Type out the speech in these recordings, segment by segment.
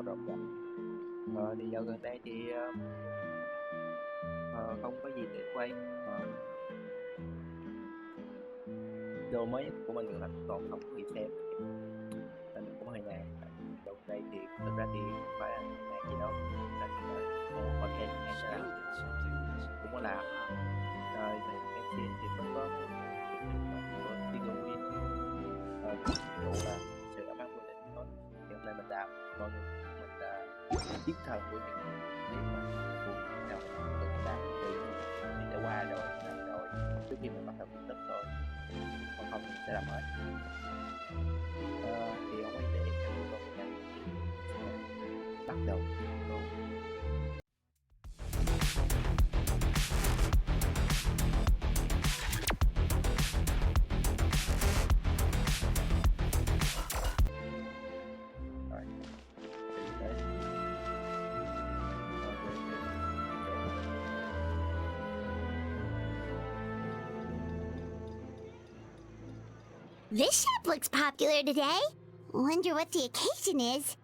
rộng rãi. Thì dạo gần đây thì không có gì để quay. Video mới của mình gần còn không có người xem nên mình cũng hơi nản. Dạo gần đây thì thực ra thì không phải là nản gì đâu, là content hay sẽ làm cũng có làm. Rồi về cái chuyện thì nó có của Sigewinne, dụ là sự ấm áp của định thôi. Thì hôm nay mình làm mọi người mình chiến thần của những gì mà buồn nào từng làm thì mình đã qua rồi làm rồi trước khi mình bắt đầu phân tích rồi, còn không mình sẽ làm hết. Thì không có để cho chúng tôi nhanh bắt đầu luôn. This shop looks popular today. Wonder what the occasion is.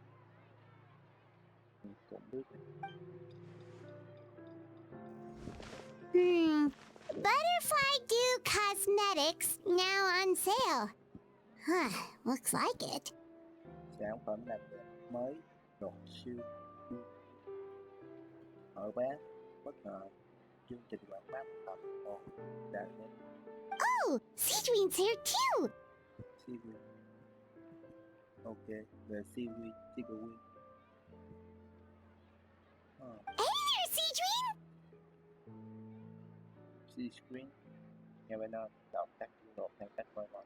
Butterfly Dew Cosmetics now on sale. Huh, looks like it. Sản phẩm làm đẹp mới đột siêu ở bé bất ngờ chương trình quảng bá tập còn đã đến. Oh, Sigewinne's here too. Sigewinne. Ok, về Sigewinne. Hey there, Sigewinne. Sigewinne. Nghe bên đó đọc các đột theo cách coi mọi.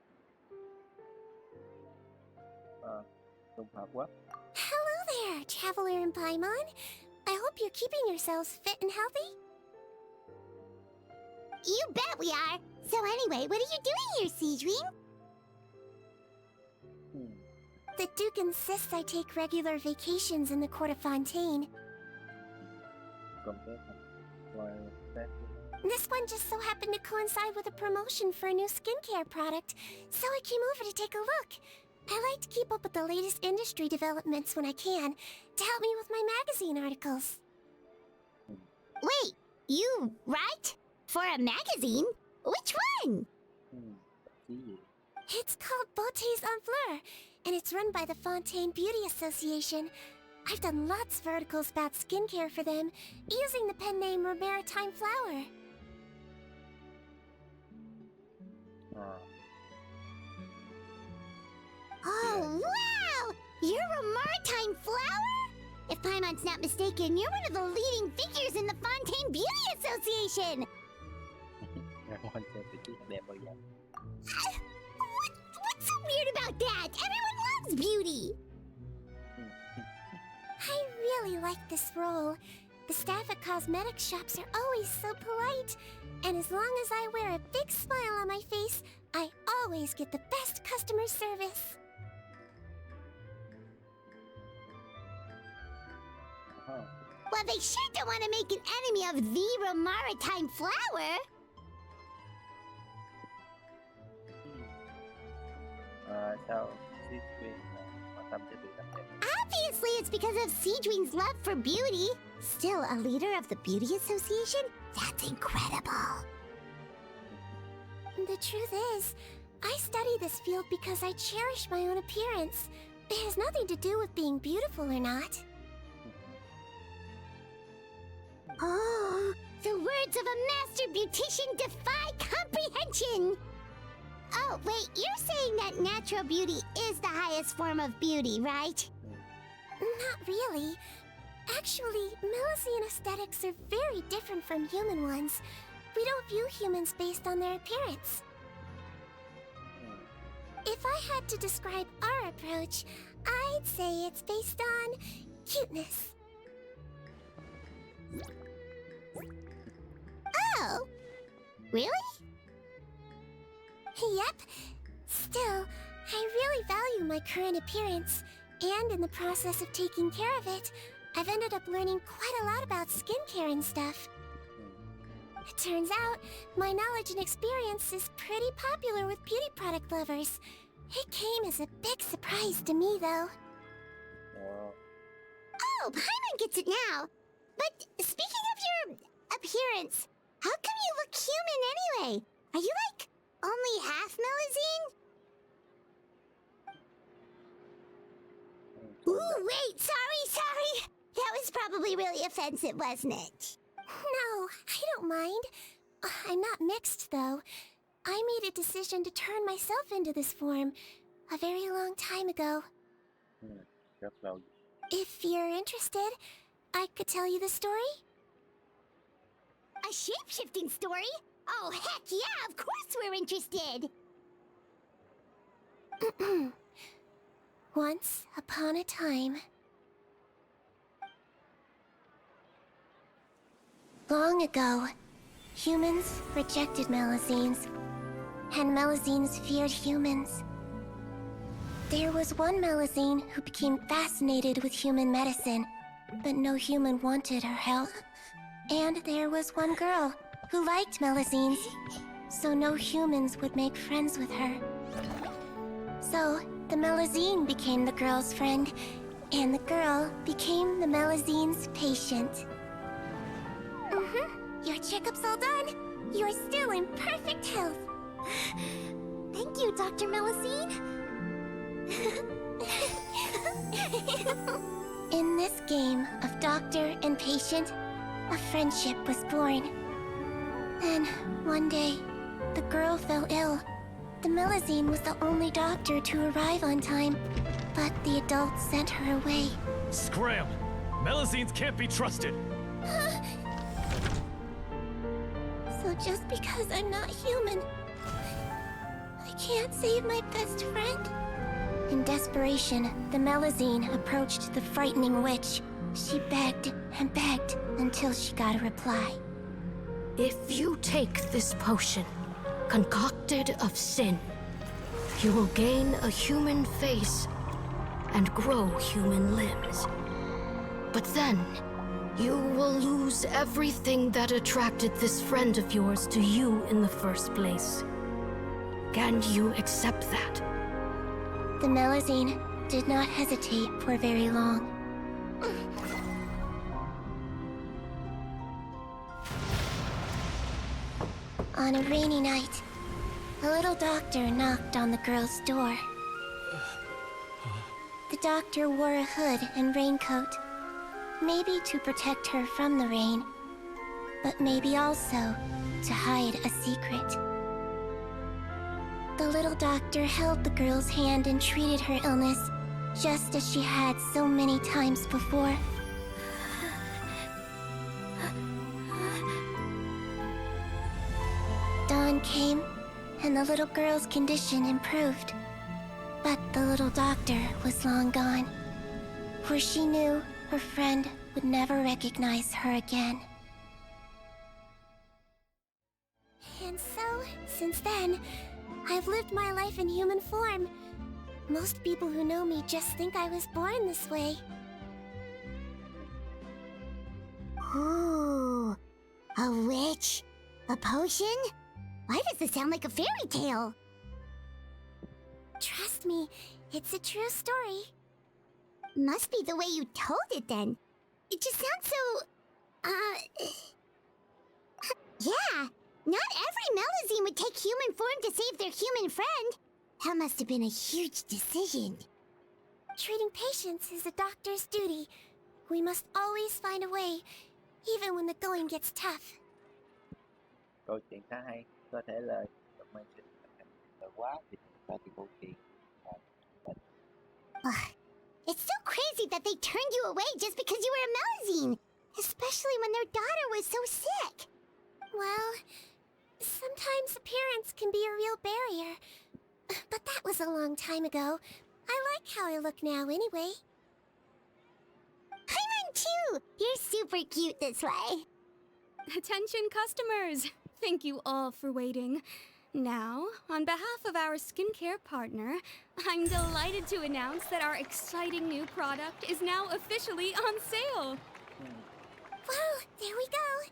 Trùng hợp quá. Hello there, Traveler and Paimon. I hope you're keeping yourselves fit and healthy. You bet we are. So anyway, what are you doing here, Sigewinne? The Duke insists I take regular vacations in the court of Fontaine. This one just so happened to coincide with a promotion for a new skincare product, so I came over to take a look. I like to keep up with the latest industry developments when I can, to help me with my magazine articles. Wait, you write? For a magazine? Which one? It's called Beautés en Fleur, and it's run by the Fontaine Beauty Association. I've done lots of articles about skincare for them, using the pen name Maritime Flower. Oh, wow! You're a Maritime Flower? If Paimon's not mistaken, you're one of the leading figures in the Fontaine Beauty Association! What's so weird about that? Everyone loves beauty! I really like this role. The staff at cosmetic shops are always so polite. And as long as I wear a big smile on my face, I always get the best customer service. Well, they sure don't want to make an enemy of the Maritime Flower. Obviously, it's because of Sigewinne's love for beauty. Still a leader of the Beauty Association? That's incredible. The truth is, I study this field because I cherish my own appearance. It has nothing to do with being beautiful or not. Oh, the words of a master beautician defy comprehension! Oh, wait, you're saying that natural beauty is the highest form of beauty, right? Not really. Actually, Melusine aesthetics are very different from human ones. We don't view humans based on their appearance. If I had to describe our approach, I'd say it's based on cuteness. Oh, really? Yep. Still, I really value my current appearance, and in the process of taking care of it, I've ended up learning quite a lot about skincare and stuff. It turns out, my knowledge and experience is pretty popular with beauty product lovers. It came as a big surprise to me, though. Oh, Paimon gets it now. But speaking of your appearance, how come you look human anyway? Are you like only half Melusine? Ooh, wait, sorry. That was probably really offensive, wasn't it? No, I don't mind. I'm not mixed, though. I made a decision to turn myself into this form a very long time ago. Rất lâu. If you're interested, I could tell you the story. A shape-shifting story? Oh, heck yeah, of course we're interested! Once upon a time. Long ago, humans rejected Melusines, and Melusines feared humans. There was one Melusine who became fascinated with human medicine, but no human wanted her help. And there was one girl who liked Melusines, so no humans would make friends with her. So, the Melusine became the girl's friend, and the girl became the Melusine's patient. Your checkup's all done. You're still in perfect health. Thank you, Dr. Melusine. In this game of doctor and patient, a friendship was born. Then, one day, the girl fell ill. The Melusine was the only doctor to arrive on time, but the adults sent her away. Scram! Melusines can't be trusted! So just because I'm not human, I can't save my best friend? In desperation, the Melusine approached the frightening witch. She begged and begged until she got a reply. If you take this potion, concocted of sin, you will gain a human face and grow human limbs. But then, you will lose everything that attracted this friend of yours to you in the first place. Can you accept that? The Melusine did not hesitate for very long. On a rainy night, a little doctor knocked on the girl's door. The doctor wore a hood and raincoat, maybe to protect her from the rain, but maybe also to hide a secret. The little doctor held the girl's hand and treated her illness, just as she had so many times before. Dawn came, and the little girl's condition improved. But the little doctor was long gone, for she knew her friend would never recognize her again. And so, since then, I've lived my life in human form. Most people who know me just think I was born this way. Ooh, a witch? A potion? Why does this sound like a fairy tale? Trust me, it's a true story. Must be the way you told it then. It just sounds so... Yeah, not every Melusine would take human form to save their human friend. That must have been a huge decision. Treating patients is a doctor's duty. We must always find a way, even when the going gets tough. Câu chuyện khá hay. Có thể là động man sinh là quá thì ta thì vô kỳ. It's so crazy that they turned you away just because you were a Melusine, especially when their daughter was so sick. Well, sometimes appearance can be a real barrier. But that was a long time ago. I like how I look now anyway. Paimon too! You're super cute this way. Attention customers! Thank you all for waiting. Now, on behalf of our skincare partner, I'm delighted to announce that our exciting new product is now officially on sale. Well, there we go.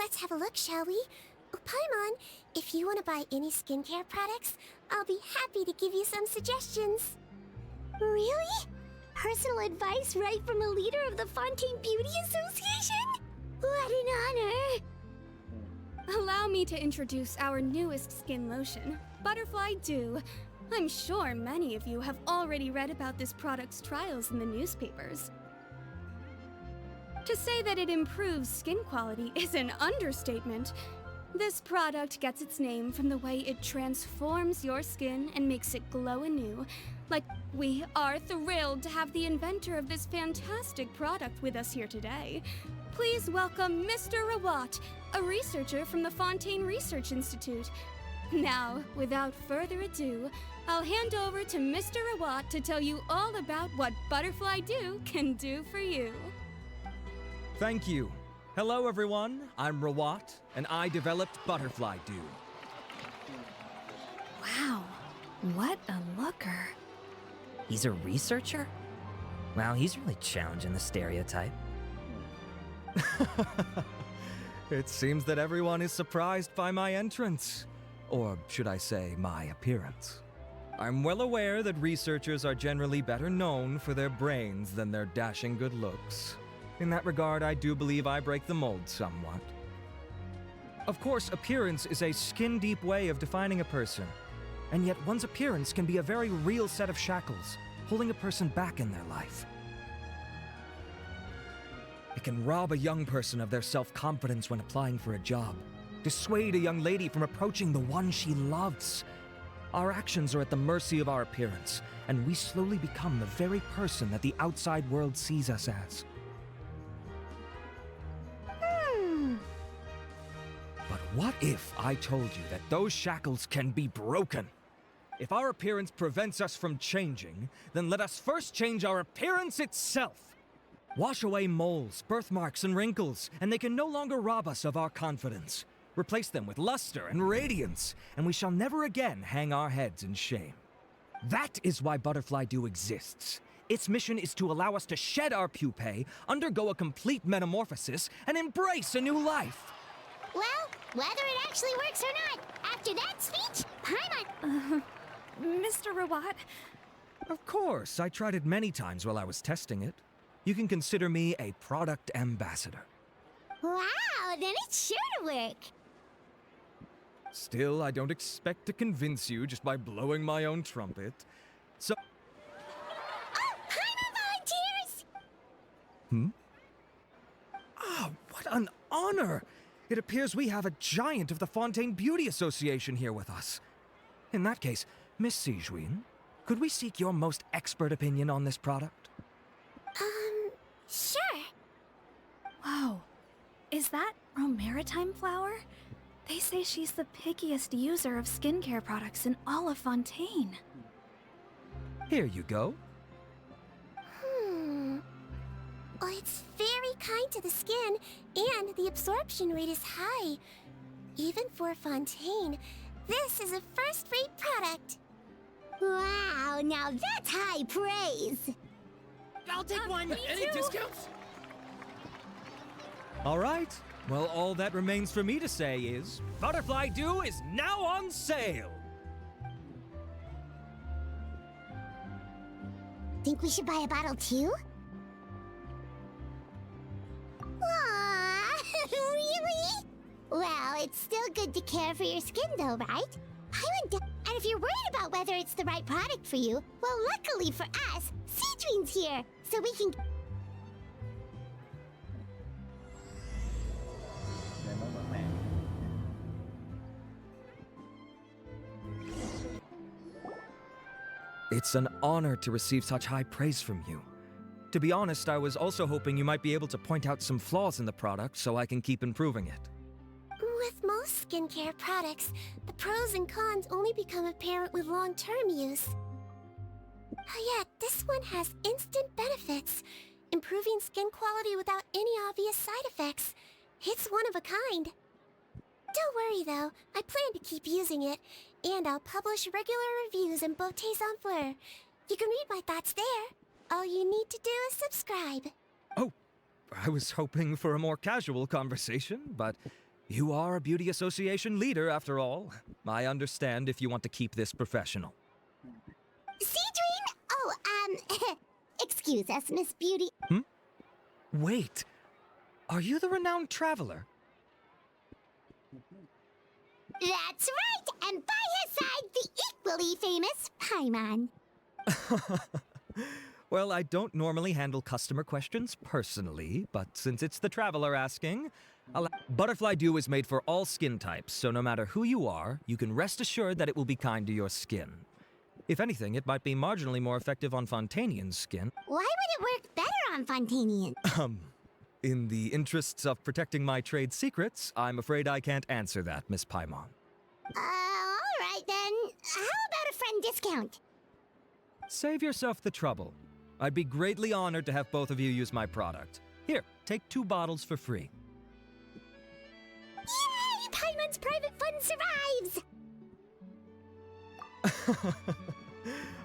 Let's have a look, shall we? Oh, Paimon, if you want to buy any skincare products, I'll be happy to give you some suggestions. Really? personal advice right from a leader of the Fontaine Beauty Association? What an honor! Allow me to introduce our newest skin lotion, Butterfly Dew. I'm sure many of you have already read about this product's trials in the newspapers. To say that it improves skin quality is an understatement. This product gets its name from the way it transforms your skin and makes it glow anew. Like, we are thrilled to have the inventor of this fantastic product with us here today. Please welcome Mr. Rawat, a researcher from the Fontaine Research Institute. Now, without further ado, I'll hand over to Mr. Rawat to tell you all about what Butterfly Dew can do for you. Thank you. Hello, everyone. I'm Rawat, and I developed Butterfly Dew. Wow, what a looker. He's a researcher? Wow, he's really challenging the stereotype. It seems that everyone is surprised by my entrance. Or should I say, my appearance. I'm well aware that researchers are generally better known for their brains than their dashing good looks. In that regard, I do believe I break the mold somewhat. Of course, appearance is a skin-deep way of defining a person. And yet one's appearance can be a very real set of shackles, holding a person back in their life. It can rob a young person of their self-confidence when applying for a job, dissuade a young lady from approaching the one she loves. Our actions are at the mercy of our appearance, and we slowly become the very person that the outside world sees us as. But what if I told you that those shackles can be broken? If our appearance prevents us from changing, then let us first change our appearance itself. Wash away moles, birthmarks, and wrinkles, and they can no longer rob us of our confidence. Replace them with luster and radiance, and we shall never again hang our heads in shame. That is why Butterfly Dew exists. Its mission is to allow us to shed our pupae, undergo a complete metamorphosis, and embrace a new life. Well, whether it actually works or not, after that speech, I'm Mr. Rawat, Of course, I tried it many times while I was testing it. You can consider me a product ambassador. Wow, then it's sure to work. Still, I don't expect to convince you just by blowing my own trumpet. So... Oh, hi, my volunteers! Ah, what an honor! It appears we have a giant of the Fontaine Beauty Association here with us. In that case, Miss Sigewinne, could we seek your most expert opinion on this product? Sure. whoa. Is that Romaritime flower? They say she's the pickiest user of skincare products in all of Fontaine. Here you go. Well, it's very kind to the skin, and the absorption rate is high. Even for Fontaine, this is a first-rate product. Wow, now that's high praise. I'll take one. Any discounts? All right. Well, all that remains for me to say is, Butterfly Dew is now on sale! Think we should buy a bottle too? Aww, really? Well, it's still good to care for your skin though, right? And if you're worried about whether it's the right product for you, well, luckily for us, Sigewinne's here, so we can... It's an honor to receive such high praise from you. To be honest, I was also hoping you might be able to point out some flaws in the product so I can keep improving it. With most skincare products, the pros and cons only become apparent with long-term use. Yet, this one has instant benefits, improving skin quality without any obvious side effects. It's one of a kind. Don't worry though, I plan to keep using it, and I'll publish regular reviews in Beautés en Fleur. You can read my thoughts there. All you need to do is subscribe. Oh, I was hoping for a more casual conversation, but you are a beauty association leader after all. I understand if you want to keep this professional. Sigewinne? Oh, Excuse us, Miss Beauty. Wait, are you the renowned traveler? That's right, and by his side, the equally famous Paimon. Well, I don't normally handle customer questions personally, but since it's the traveler asking, Butterfly Dew is made for all skin types, so no matter who you are, you can rest assured that it will be kind to your skin. If anything, it might be marginally more effective on Fontanian's skin. Why would it work better on Fontanian? In the interests of protecting my trade secrets, I'm afraid I can't answer that, Miss Paimon. Alright then. How about a friend discount? Save yourself the trouble. I'd be greatly honored to have both of you use my product. Here, take 2 bottles for free. Yay! Paimon's private fund survives!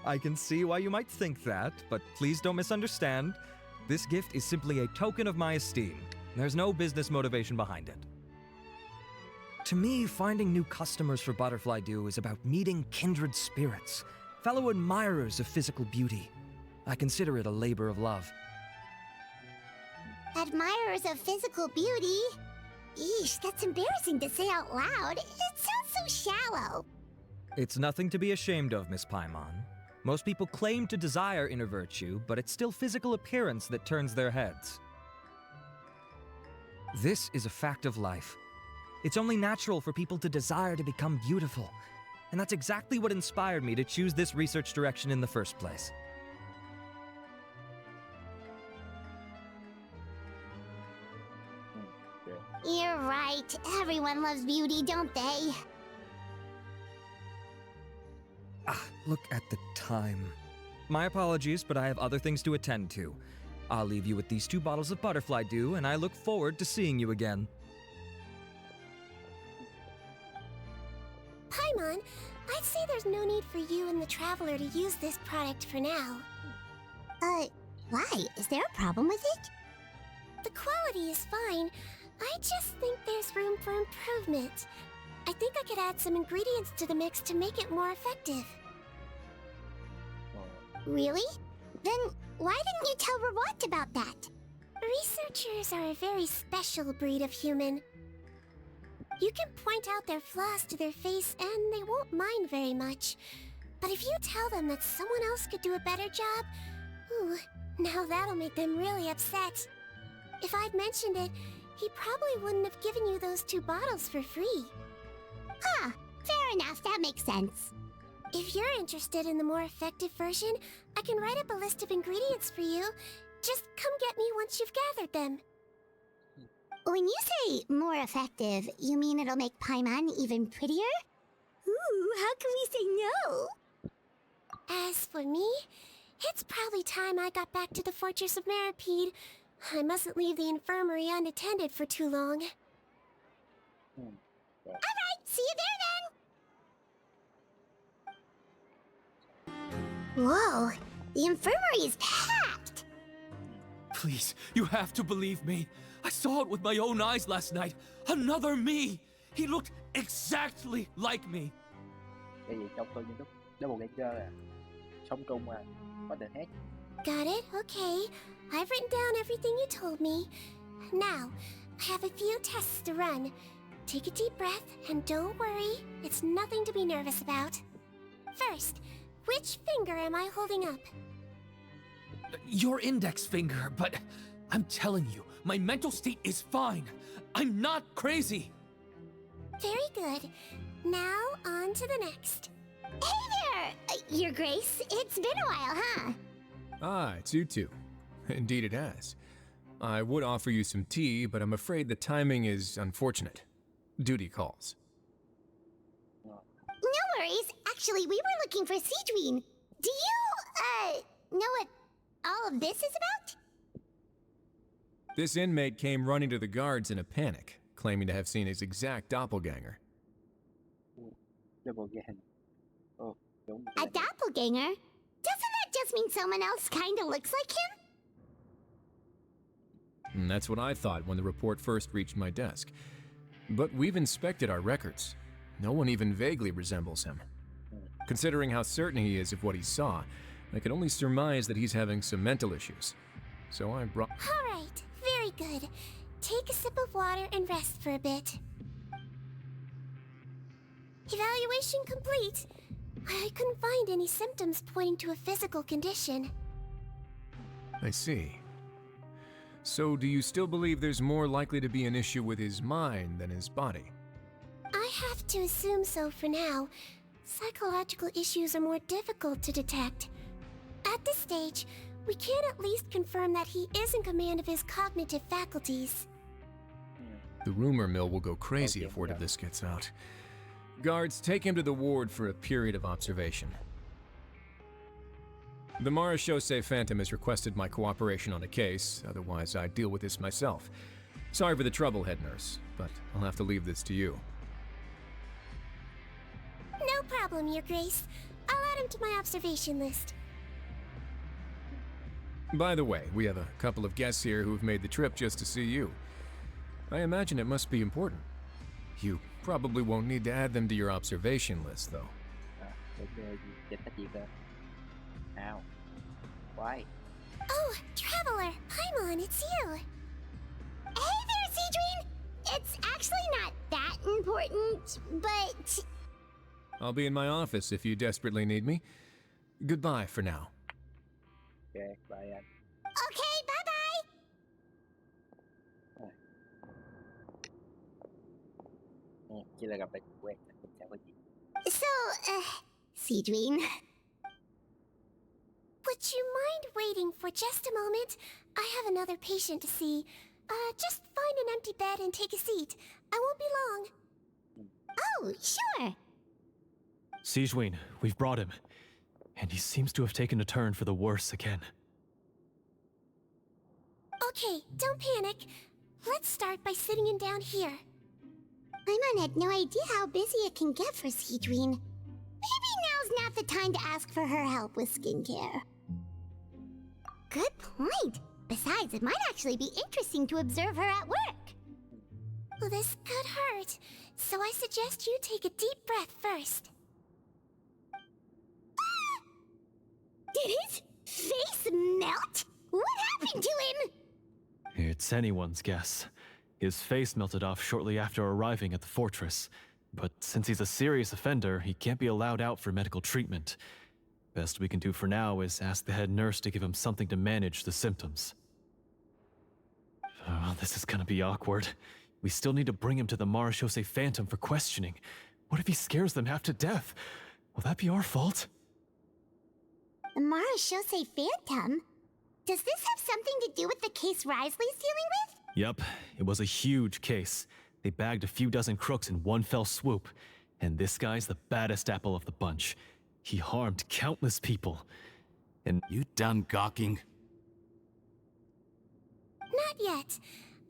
I can see why you might think that, but please don't misunderstand. This gift is simply a token of my esteem. There's no business motivation behind it. To me, finding new customers for Butterfly Dew is about meeting kindred spirits, fellow admirers of physical beauty. I consider it a labor of love. Admirers of physical beauty? Eesh, that's embarrassing to say out loud. It sounds so shallow. It's nothing to be ashamed of, Miss Paimon. Most people claim to desire inner virtue, but it's still physical appearance that turns their heads. This is a fact of life. It's only natural for people to desire to become beautiful, and that's exactly what inspired me to choose this research direction in the first place. You're right. Everyone loves beauty, don't they? Look at the time. My apologies, but I have other things to attend to. I'll leave you with these 2 bottles of Butterfly Dew, and I look forward to seeing you again. Paimon, I'd say there's no need for you and the Traveler to use this product for now. Why? Is there a problem with it? The quality is fine. I just think there's room for improvement. I think I could add some ingredients to the mix to make it more effective. Really? Then why didn't you tell Rawat about that? Researchers are a very special breed of human. You can point out their flaws to their face and they won't mind very much. But if you tell them that someone else could do a better job, ooh, now that'll make them really upset. If I'd mentioned it, he probably wouldn't have given you those 2 bottles for free. Huh, fair enough, that makes sense. If you're interested in the more effective version, I can write up a list of ingredients for you. Just come get me once you've gathered them. When you say more effective, you mean it'll make Paimon even prettier? Ooh, how can we say no? As for me, it's probably time I got back to the Fortress of Maripede. I mustn't leave the infirmary unattended for too long. Alright, see you there then! Whoa, the infirmary is packed! Please, you have to believe me. I saw it with my own eyes last night. Another me! He looked exactly like me. Cái gì trong tôi như lúc Doppelganger à? Sống trung à? What the heck? Got it? Okay. I've written down everything you told me. Now, I have a few tests to run. Take a deep breath, and don't worry, it's nothing to be nervous about. First, which finger am I holding up? Your index finger, but I'm telling you, my mental state is fine. I'm not crazy. Very good. Now, on to the next. Hey there! Your Grace, it's been a while, huh? Ah, it's you two. Indeed it has. I would offer you some tea, but I'm afraid the timing is unfortunate. Duty calls. No worries. Actually, we were looking for Sigewinne. Do you, know what all of this is about? This inmate came running to the guards in a panic, claiming to have seen his exact doppelganger. Doppelganger. Oh, đúng A rồi. doppelganger? Doesn't that just mean someone else kinda looks like him? And that's what I thought when the report first reached my desk. But we've inspected our records. No one even vaguely resembles him. Considering how certain he is of what he saw, I could only surmise that he's having some mental issues. So I brought... All right, very good. Take a sip of water and rest for a bit. Evaluation complete. I couldn't find any symptoms pointing to a physical condition. I see. So do you still believe there's more likely to be an issue with his mind than his body? I have to assume so for now. Psychological issues are more difficult to detect. At this stage, we can at least confirm that he is in command of his cognitive faculties. The rumor mill will go crazy if word of this gets out. Guards, take him to the ward for a period of observation. The Marechaussee Phantom has requested my cooperation on a case, otherwise I'd deal with this myself. Sorry for the trouble, head nurse, but I'll have to leave this to you. No problem, Your Grace. I'll add him to my observation list. By the way, we have a couple of guests here who've made the trip just to see you. I imagine it must be important. You probably won't need to add them to your observation list, though. Ow. Why? Oh, Traveler! Paimon, it's you! Hey there, Sigewinne! It's actually not that important, but... I'll be in my office if you desperately need me. Goodbye for now. Okay, bye anh. Okay, bye-bye! Chỉ là gặp lại quen, không chả có gì. So, Sigewinne, Would you mind waiting for just a moment? I have another patient to see. Just find an empty bed and take a seat. I won't be long. oh, sure. Sigewinne, we've brought him. And he seems to have taken a turn for the worse again. Okay, don't panic. Let's start by sitting him down here. Paimon had no idea how busy it can get for Sigewinne. Maybe now's not the time to ask for her help with skincare. Good point. Besides, it might actually be interesting to observe her at work. Well, this could hurt, so I suggest you take a deep breath first. Did his face melt? What happened to him? It's anyone's guess. His face melted off shortly after arriving at the fortress. But since he's a serious offender, he can't be allowed out for medical treatment. Best we can do for now is ask the head nurse to give him something to manage the symptoms. Oh, this is gonna be awkward. We still need to bring him to the Marechaussee Phantom for questioning. What if he scares them half to death? Will that be our fault? The Marechaussee Phantom? Does this have something to do with the case Risley's dealing with? Yep, it was a huge case. They bagged a few dozen crooks in one fell swoop. And this guy's the baddest apple of the bunch. He harmed countless people. And You done gawking? Not yet.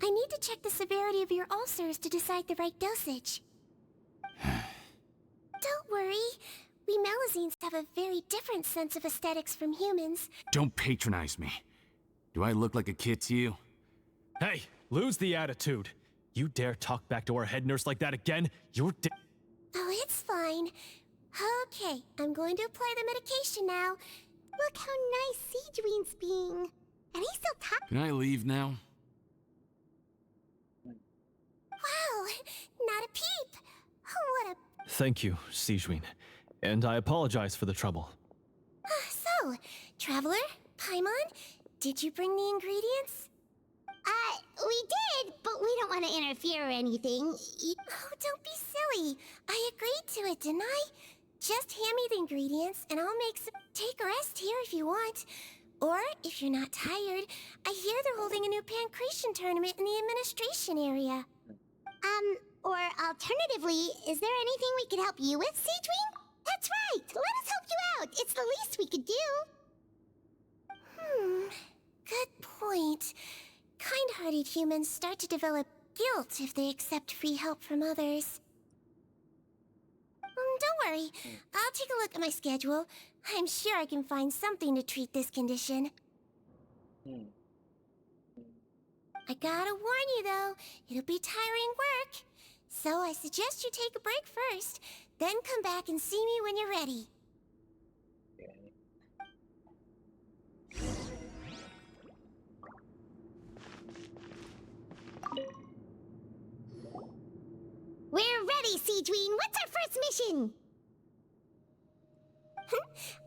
I need to check the severity of your ulcers to decide the right dosage. Don't worry. We Melazines have a very different sense of aesthetics from humans. Don't patronize me. Do I look like a kid to you? hey, lose the attitude. You dare talk back to our head nurse like that again? You're Oh, it's fine. Okay, I'm going to apply the medication now. Look how nice Sigewinne's being. And he's still talking. Can I leave now? Wow, not a peep. What a... Thank you, Sigewinne. And I apologize for the trouble. So, Traveler, Paimon, did you bring the ingredients? We did, but we don't want to interfere or anything. Oh, don't be silly. I agreed to it, didn't I? Just hand me the ingredients, and I'll make some... Take a rest here if you want. Or, if you're not tired, I hear they're holding a new pancreation tournament in the administration area. Or alternatively, is there anything we could help you with, Sigewinne? That's right! Let us help you out! It's the least we could do! Good point. Kind-hearted humans start to develop guilt if they accept free help from others. Don't worry. I'll take a look at my schedule. I'm sure I can find something to treat this condition. I gotta warn you, though. It'll be tiring work. So I suggest you take a break first, then come back and see me when you're ready. Sigewinne. What's our first mission?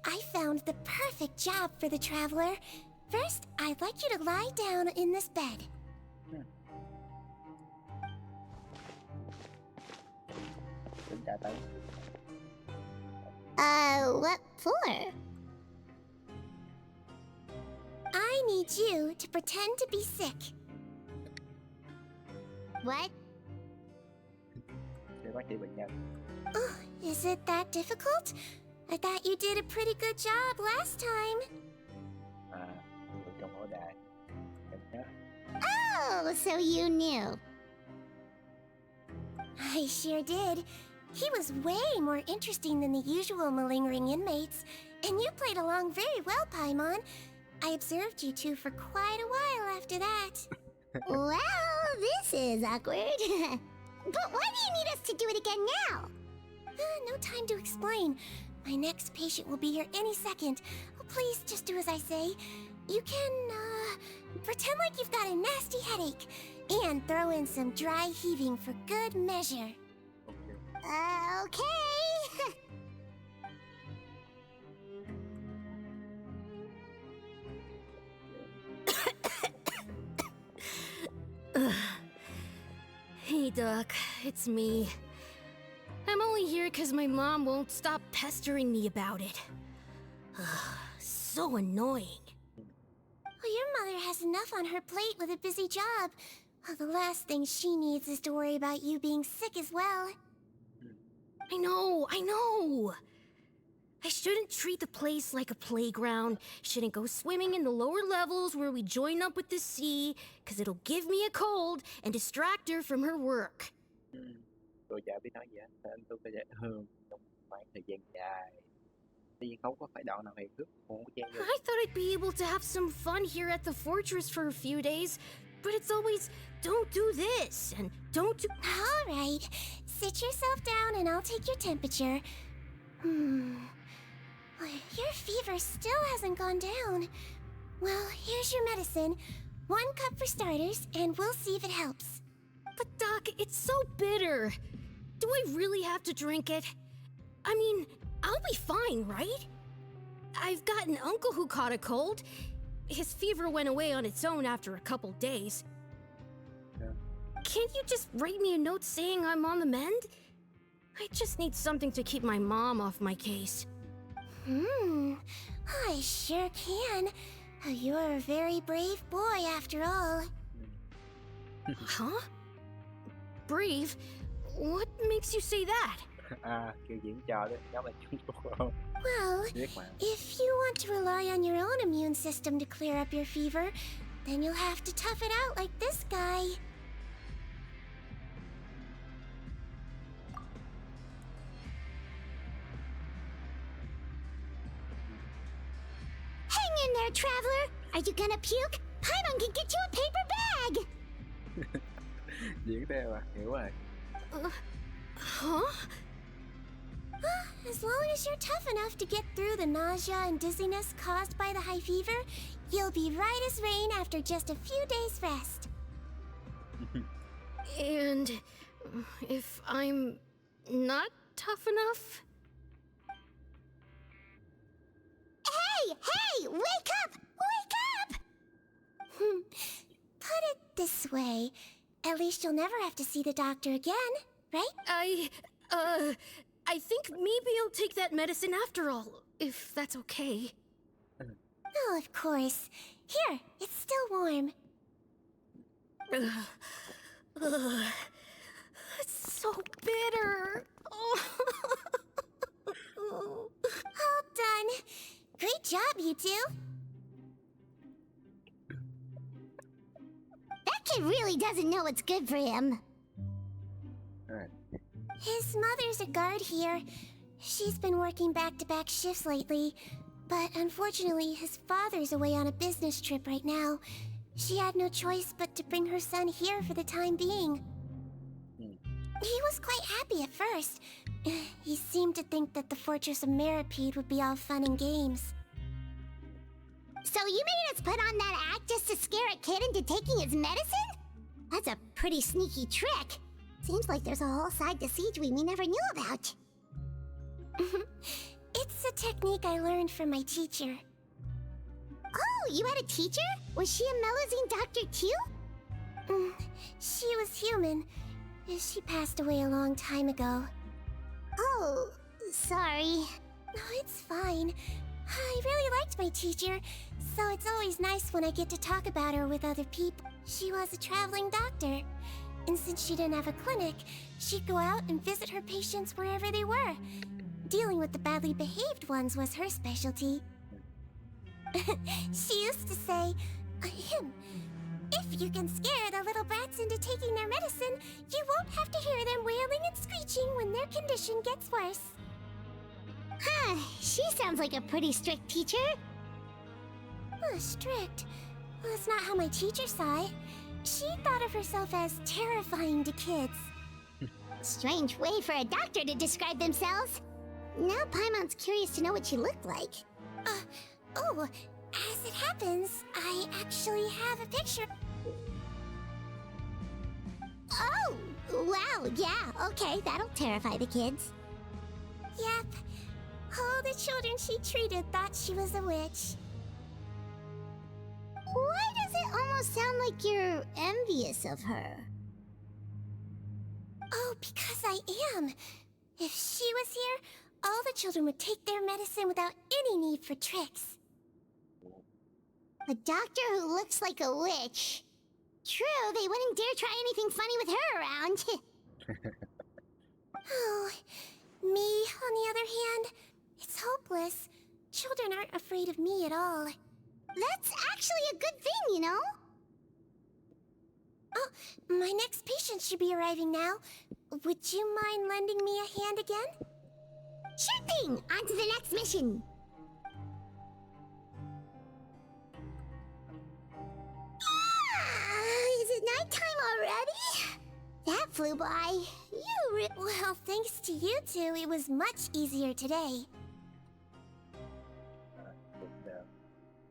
I found the perfect job for the traveler. First, I'd like you to lie down in this bed. Tính tra tấn. What for? I need you to pretend to be sick. What? Để bác sĩ bệnh nhân. Oh, is it that difficult? I thought you did a pretty good job last time. Người trong ổ đài. Em nhớ. Oh, so you knew. I sure did. He was way more interesting than the usual malingering inmates, and you played along very well, Paimon. I observed you two for quite a while after that. Well, this is awkward. But why do you need us to do it again now? No time to explain. My next patient will be here any second. Oh, please, just do as I say. You can, pretend like you've got a nasty headache, and throw in some dry heaving for good measure. Okay. Hey, Doc, it's me. I'm only here because my mom won't stop pestering me about it. So annoying. Well, your mother has enough on her plate with a busy job. Well, the last thing she needs is to worry about you being sick as well. I know! I shouldn't treat the place like a playground, shouldn't go swimming in the lower levels where we join up with the sea, because it'll give me a cold and distract her from her work. Tôi chả biết nói gì hết. Nên tôi phải dễ hơn trong khoảng thời gian dài. Tuy nhiên không có phải đoạn nào hề cước. Không có chen vô. I thought I'd be able to have some fun here at the fortress for a few days, but it's always, don't do this, and don't do... All right. Sit yourself down and I'll take your temperature. Your fever still hasn't gone down. Well, here's your medicine. 1 cup for starters, and we'll see if it helps. But Doc, it's so bitter. Do I really have to drink it? I mean, I'll be fine, right? I've got an uncle who caught a cold. His fever went away on its own after a couple days. Yeah. Can't you just write me a note saying I'm on the mend? I just need something to keep my mom off my case. I sure can. You're a very brave boy after all. Huh? Brave? What makes you say that? Kiểu diễn trò đấy. Nhóm là chúng tôi không? Well, Biết mà. if you want to rely on your own immune system to clear up your fever, then you'll have to tough it out like this guy. Hang in there, traveler. Are you gonna puke? Paimon can get you a paper bag. Diễn theo à? Hiểu rồi. Huh? As long as you're tough enough to get through the nausea and dizziness caused by the high fever, you'll be right as rain after just a few days' rest. And if I'm not tough enough? Hey! Wake up! Wake up! Put it this way. At least you'll never have to see the doctor again, right? I think maybe I'll take that medicine after all, if that's okay. Oh, of course. Here, it's still warm. It's so bitter. All done. Great job, you two. That kid really doesn't know what's good for him. Alright. His mother's a guard here. She's been working back-to-back shifts lately, but unfortunately his father's away on a business trip right now. She had no choice but to bring her son here for the time being. He was quite happy at first. He seemed to think that the Fortress of Meripede would be all fun and games. So you made us put on that act just to scare a kid into taking his medicine? That's a pretty sneaky trick. Seems like there's a whole side to Sigewinne we never knew about. It's a technique I learned from my teacher. Oh, you had a teacher? Was she a Melazine doctor too? She was human. She passed away a long time ago. Oh, sorry. No, it's fine. I really liked my teacher, so it's always nice when I get to talk about her with other people. She was a traveling doctor, and since she didn't have a clinic, she'd go out and visit her patients wherever they were. Dealing with the badly behaved ones was her specialty. She used to say, if you can scare the little brats into taking their medicine, you won't have to hear them wailing and screeching when their condition gets worse. Huh, she sounds like a pretty strict teacher. Strict? Well, that's not how my teacher saw it. She thought of herself as terrifying to kids. Strange way for a doctor to describe themselves. Now Paimon's curious to know what she looked like. As it happens, I actually have a picture. Oh, wow, yeah, okay, that'll terrify the kids. Yep. All the children she treated thought she was a witch. Why does it almost sound like you're envious of her? Oh, because I am. If she was here, all the children would take their medicine without any need for tricks. A doctor who looks like a witch. True, they wouldn't dare try anything funny with her around. Oh, me, on the other hand, it's hopeless. Children aren't afraid of me at all. That's actually a good thing, you know? Oh, my next patient should be arriving now. Would you mind lending me a hand again? Sure thing! On to the next mission! Is it nighttime already? That flew by. Well, thanks to you two, it was much easier today.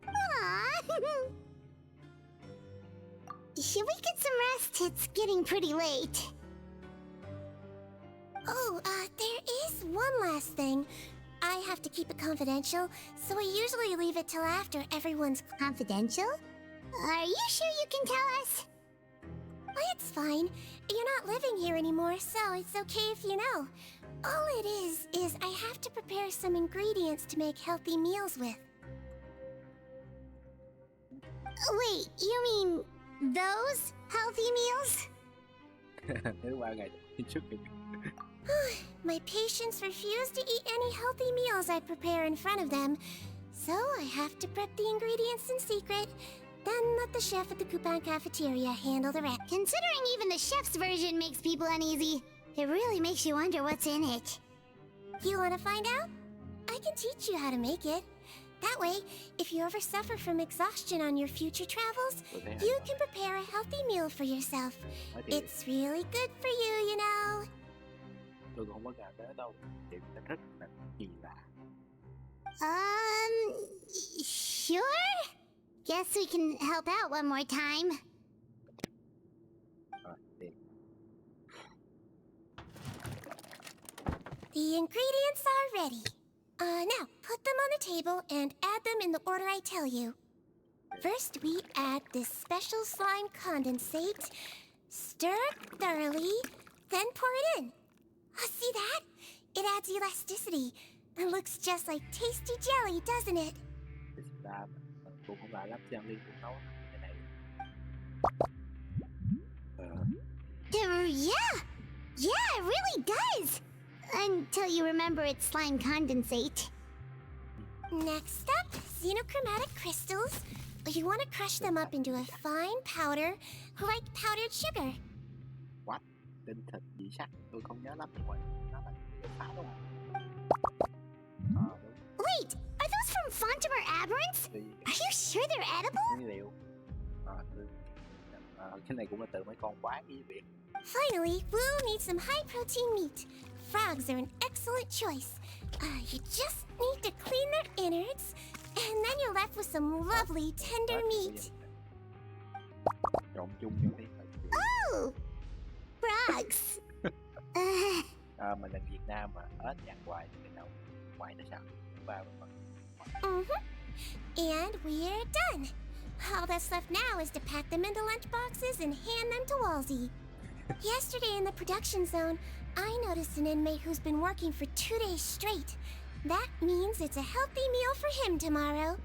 Aww. Should we get some rest? It's getting pretty late. Oh, there is one last thing. I have to keep it confidential, so I usually leave it till after everyone's... Confidential? Are you sure you can tell us? Oh, it's fine. You're not living here anymore, so it's okay if you know. All it is I have to prepare some ingredients to make healthy meals with. Wait, you mean those healthy meals? My patients refuse to eat any healthy meals I prepare in front of them, so I have to prep the ingredients in secret, then let the chef at the Coupon cafeteria handle the rest. Considering even the chef's version makes people uneasy, it really makes you wonder what's in it. You want to find out? I can teach you how to make it. That way, if you ever suffer from exhaustion on your future travels, you can prepare a healthy meal for yourself. It's really good for you, you know. Sure? Guess we can help out one more time. The ingredients are ready. Now, put them on the table and add them in the order I tell you. First, we add this special slime condensate, stir it thoroughly, then pour it in. Oh, see that? It adds elasticity and looks just like tasty jelly, doesn't it? Yeah, it really does! Until you remember it's slime condensate. Next up, xenochromatic crystals. You want to crush them up into a fine powder, like powdered sugar. What? Tên thật gì sắc? Tôi không nhớ lắm nhưng mà nó là người phá đúng không? Wait, are those from Fontimer Aberrants? Are you sure they're edible? Nguyên liệu. Cái này cũng là từ mấy con quái với việc. Finally, we'll need some high-protein meat. Frogs are an excellent choice. You just need to clean their innards, and then you're left with some lovely tender meat. Trộn chung vô đi. Oh! Frog sucks. Mình là Việt Nam mà ếch ăn hoài thì đâu hoài nó sao? Ba phần. And we're done. All that's left now is to pack them into lunch boxes and hand them to Walsey. Yesterday in the production zone, I noticed an inmate who's been working for 2 days straight. That means it's a healthy meal for him tomorrow.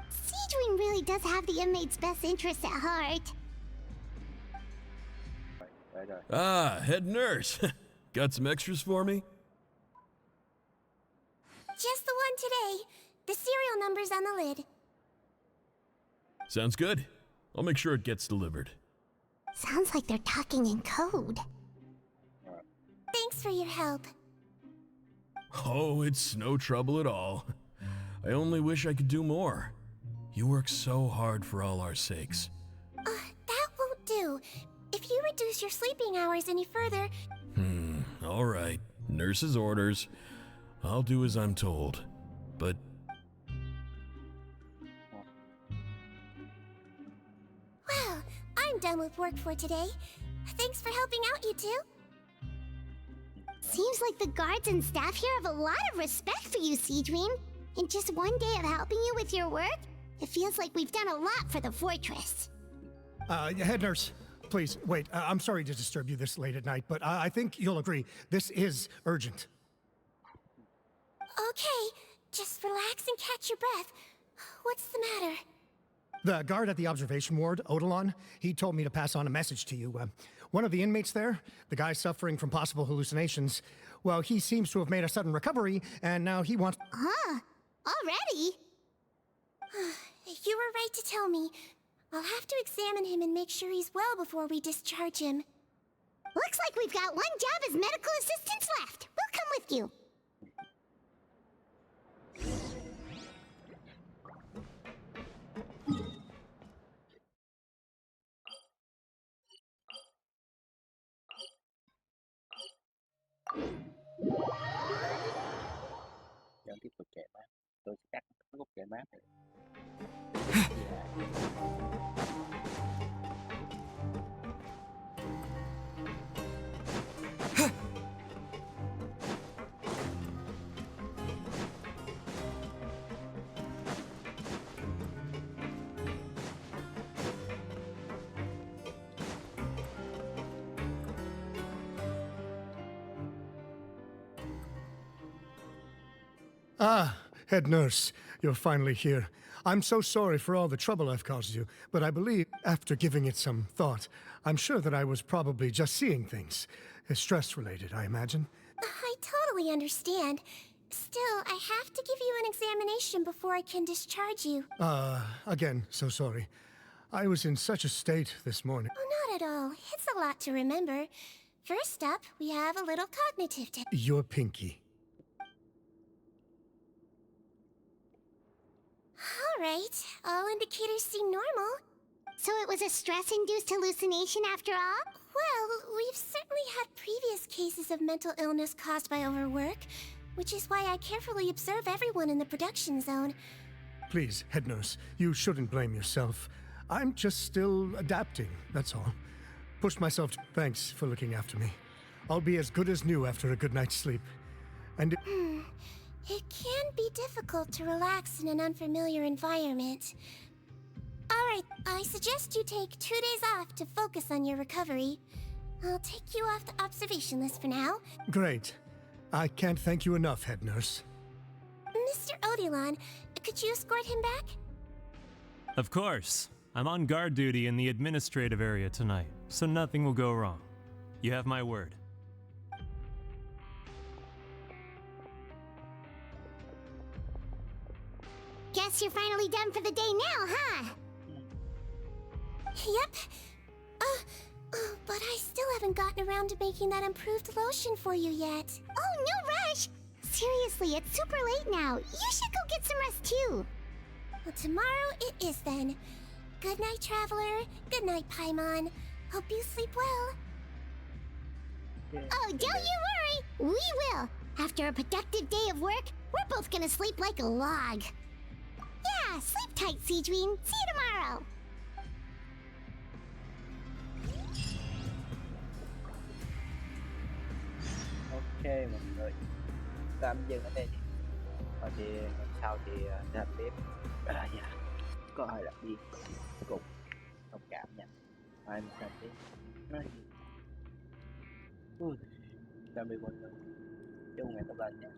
Sigewinne really does have the inmate's best interests at heart. Rồi. Ah, head nurse. Got some extras for me? Just the one today. The serial number's on the lid. Sounds good. I'll make sure it gets delivered. Sounds like they're talking in code. Thanks for your help. Oh, it's no trouble at all. I only wish I could do more. You work so hard for all our sakes. That won't do. If you reduce your sleeping hours any further... All right. Nurse's orders. I'll do as I'm told. But... Well, I'm done with work for today. Thanks for helping out, you two. Seems like the guards and staff here have a lot of respect for you, Sigewinne. In just one day of helping you with your work, it feels like we've done a lot for the fortress. Head nurse, please, wait. I'm sorry to disturb you this late at night, but I think you'll agree, this is urgent. Okay, just relax and catch your breath. What's the matter? The guard at the observation ward, Odilon, he told me to pass on a message to you. One of the inmates there, the guy suffering from possible hallucinations, well, he seems to have made a sudden recovery, and now he wants... Huh? Already? You were right to tell me. I'll have to examine him and make sure he's well before we discharge him. Looks like we've got one job as medical assistants left. We'll come with you. Vẫn tiếp tục chạy map. Tôi sẽ cắt nút chạy map này. Ah, head nurse, you're finally here. I'm so sorry for all the trouble I've caused you, but I believe, after giving it some thought, I'm sure that I was probably just seeing things. Stress-related, I imagine. I totally understand. Still, I have to give you an examination before I can discharge you. Again, so sorry. I was in such a state this morning. Oh, not at all. It's a lot to remember. First up, we have a little cognitive test. Your pinky. All right, all indicators seem normal. So it was a stress-induced hallucination after all? Well, we've certainly had previous cases of mental illness caused by overwork, which is why I carefully observe everyone in the production zone. Please, head nurse, you shouldn't blame yourself. I'm just still adapting, that's all. Pushed myself to... Thanks for looking after me. I'll be as good as new after a good night's sleep. And... It can be difficult to relax in an unfamiliar environment. Alright, I suggest you take 2 days off to focus on your recovery. I'll take you off the observation list for now. Great. I can't thank you enough, head nurse. Mr. Odilon, could you escort him back? Of course. I'm on guard duty in the administrative area tonight, so nothing will go wrong. You have my word. Guess you're finally done for the day now, huh? Yep. But I still haven't gotten around to making that improved lotion for you yet. Oh, no rush! Seriously, it's super late now. You should go get some rest too. Well, tomorrow it is then. Good night, Traveler. Good night, Paimon. Hope you sleep well. Oh, don't you worry! We will! After a productive day of work, we're both gonna sleep like a log. Yeah, sleep tight, Sigewinne. See you tomorrow! mọi người, tạm dừng ở đây đi. Và thì ngày sau thì sẽ làm tiếp. Dạ, có hơi đặc biệt cùng thông cảm nha. Và em sẽ tiếp nói gì. Tạm biệt mọi người, chúc ngày tốt lành nha.